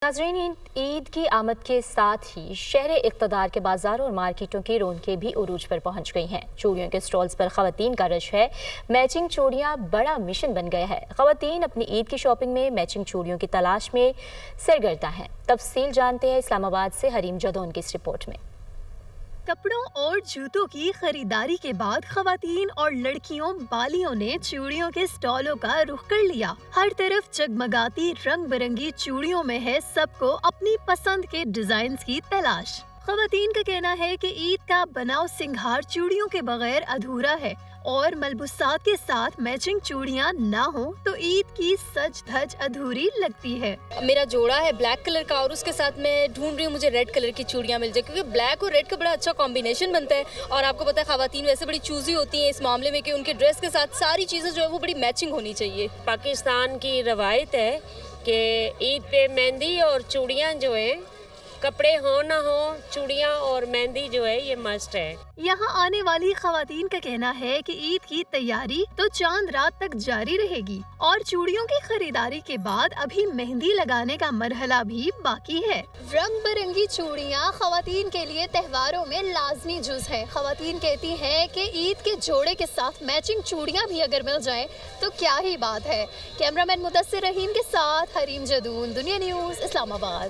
नाज़रीन, ईद की आमद के साथ ही शहर इक़्तिदार के बाज़ारों और मार्केटों की रौनकें भी उरूज पर पहुंच गई हैं। चूड़ियों के स्टॉल्स पर ख़वातीन का रश है। मैचिंग चूड़ियां बड़ा मिशन बन गया है। ख़वातीन अपनी ईद की शॉपिंग में मैचिंग चूड़ियों की तलाश में सरगर्दा हैं। तफसील जानते हैं इस्लामाबाद से हरीम जदौन की इस रिपोर्ट में। कपड़ों और जूतों की खरीदारी के बाद खवातीन और लड़कियों बालियों ने चूड़ियों के स्टॉलों का रुख कर लिया। हर तरफ जगमगाती रंग बिरंगी चूड़ियों में है सबको अपनी पसंद के डिजाइन की तलाश। खवातीन का कहना है कि ईद का बनाव सिंगार चूड़ियों के बगैर अधूरा है और मलबूसात के साथ मैचिंग चूड़ियां ना हो तो ईद की सज धज अधूरी लगती है। मेरा जोड़ा है ब्लैक कलर का और उसके साथ मैं ढूंढ रही हूँ मुझे रेड कलर की चूड़ियां मिल जाए, क्योंकि ब्लैक और रेड का बड़ा अच्छा कॉम्बिनेशन बनता है। और आपको पता है खवातीन वैसे बड़ी चूजी होती हैं इस मामले में कि उनके ड्रेस के साथ सारी चीज़ें जो है वो बड़ी मैचिंग होनी चाहिए। पाकिस्तान की रवायत है कि ईद पे मेहंदी और चूड़ियाँ जो है, कपड़े हो ना हो, चूड़ियाँ और मेहंदी जो है ये मस्ट है। यहाँ आने वाली खवातीन का कहना है कि ईद की तैयारी तो चांद रात तक जारी रहेगी और चूड़ियों की खरीदारी के बाद अभी मेहंदी लगाने का मरहला भी बाकी है। रंग बिरंगी चूड़ियाँ खवातीन के लिए त्योहारों में लाजमी जुज है। खवातीन कहती हैं कि ईद के जोड़े के साथ मैचिंग चूड़ियाँ भी अगर मिल जाए तो क्या ही बात है। कैमरामैन मुदस्सिर रहीम के साथ हरीम जदून, दुनिया न्यूज़, इस्लामाबाद।